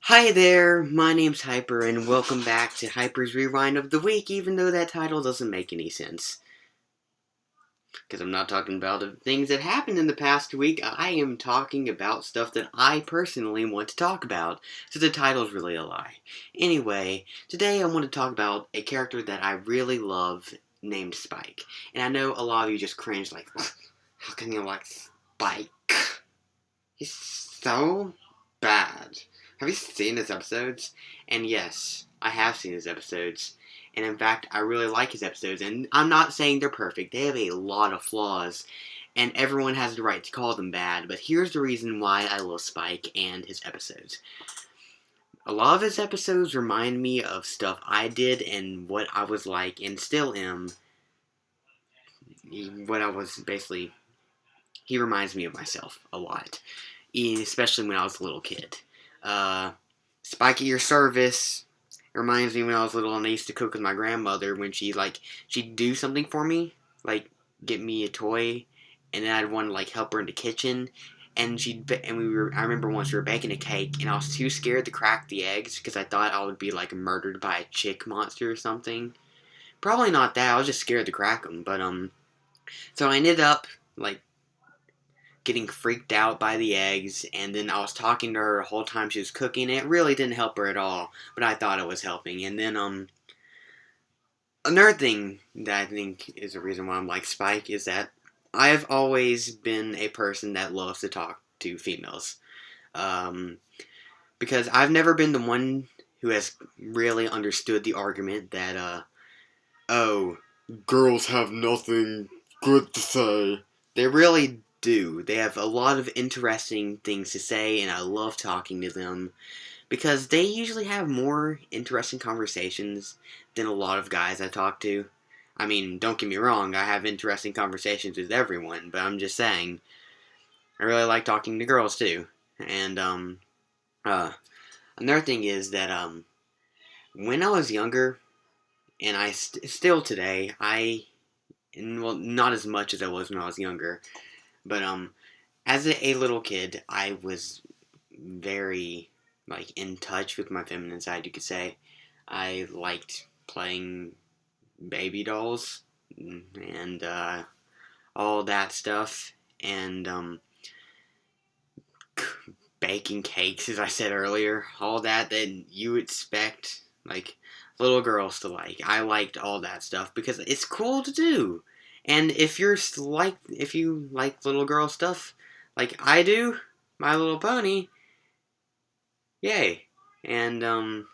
Hi there, my name's Hyper, and welcome back to Hyper's Rewind of the Week, even though that title doesn't make any sense. Because I'm not talking about the things that happened in the past week, I am talking about stuff that I personally want to talk about, so the title's really a lie. Anyway, today I want to talk about a character that I really love named Spike. And I know a lot of you just cringe like, how can you like Spike? He's so bad. Have you seen his episodes? And yes, I have seen his episodes. And in fact, I really like his episodes. And I'm not saying they're perfect. They have a lot of flaws. And everyone has the right to call them bad. But here's the reason why I love Spike and his episodes. A lot of his episodes remind me of stuff I did and what I was like and still am. What I was basically. He reminds me of myself a lot. Especially when I was a little kid. Spike at your service. It reminds me when I was little and I used to cook with my grandmother when she'd do something for me, like get me a toy, and then I'd want to like help her in the kitchen, and I remember once we were baking a cake and I was too scared to crack the eggs because I thought I would be like murdered by a chick monster or something. Probably not that. I was just scared to crack them, but so I ended up like getting freaked out by the eggs, and then I was talking to her the whole time she was cooking. It really didn't help her at all, but I thought it was helping. And then another thing that I think is the reason why I'm like Spike is that I've always been a person that loves to talk to females, um, because I've never been the one who has really understood the argument that oh, girls have nothing good to say. They really do. They have a lot of interesting things to say, and I love talking to them because they usually have more interesting conversations than a lot of guys I talk to. I mean, don't get me wrong, I have interesting conversations with everyone, but I'm just saying, I really like talking to girls too. And, uh, another thing is that, when I was younger, and still today, well, not as much as I was when I was younger, but, as a little kid, I was very, like, in touch with my feminine side, you could say. I liked playing baby dolls and all that stuff, and baking cakes, as I said earlier, all that you expect, like, little girls to like. I liked all that stuff because it's cool to do. And if you like little girl stuff, like I do, My Little Pony, yay. And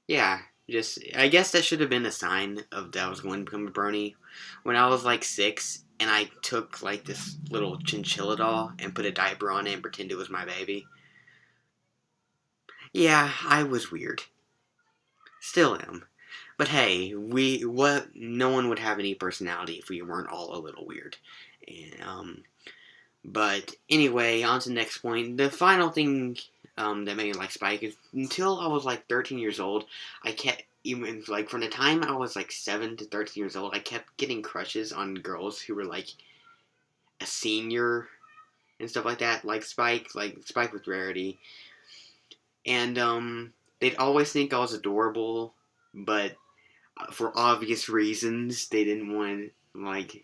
yeah, just I guess that should have been a sign of that I was going to become a brony. When I was like 6, and I took like this little chinchilla doll and put a diaper on it and pretended it was my baby. Yeah, I was weird. Still am. But hey, no one would have any personality if we weren't all a little weird. And, but anyway, on to the next point. The final thing that made me like Spike is until I was like 13 years old, I kept even like from the time I was like 7 to 13 years old, I kept getting crushes on girls who were like a senior and stuff like Spike with Rarity, and they'd always think I was adorable, but for obvious reasons, they didn't want like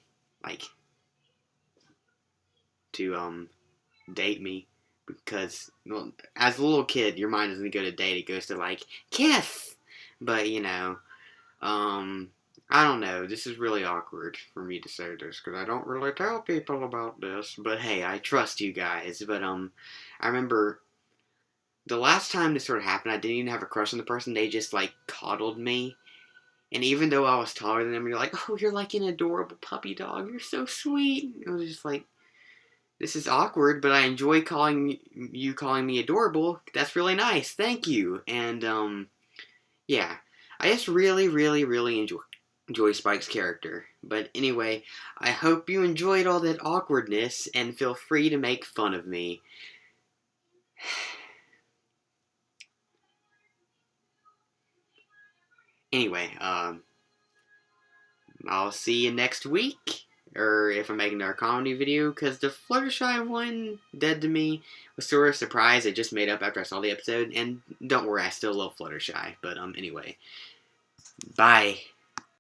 to date me because, well, as a little kid, your mind doesn't go to date; it goes to like kiss. But um, I don't know. This is really awkward for me to say this because I don't really tell people about this. But hey, I trust you guys. But I remember the last time this sort of happened, I didn't even have a crush on the person. They just like coddled me. And even though I was taller than them, you're like, oh, you're like an adorable puppy dog. You're so sweet. It was just like, this is awkward, but I enjoy calling me adorable. That's really nice. Thank you. And yeah, I just really, really, really enjoy Spike's character. But anyway, I hope you enjoyed all that awkwardness, and feel free to make fun of me. Anyway, I'll see you next week. or if I'm making another comedy video, because the Fluttershy one, Dead to Me, was sort of a surprise. It just made up after I saw the episode, and don't worry, I still love Fluttershy, but anyway, bye.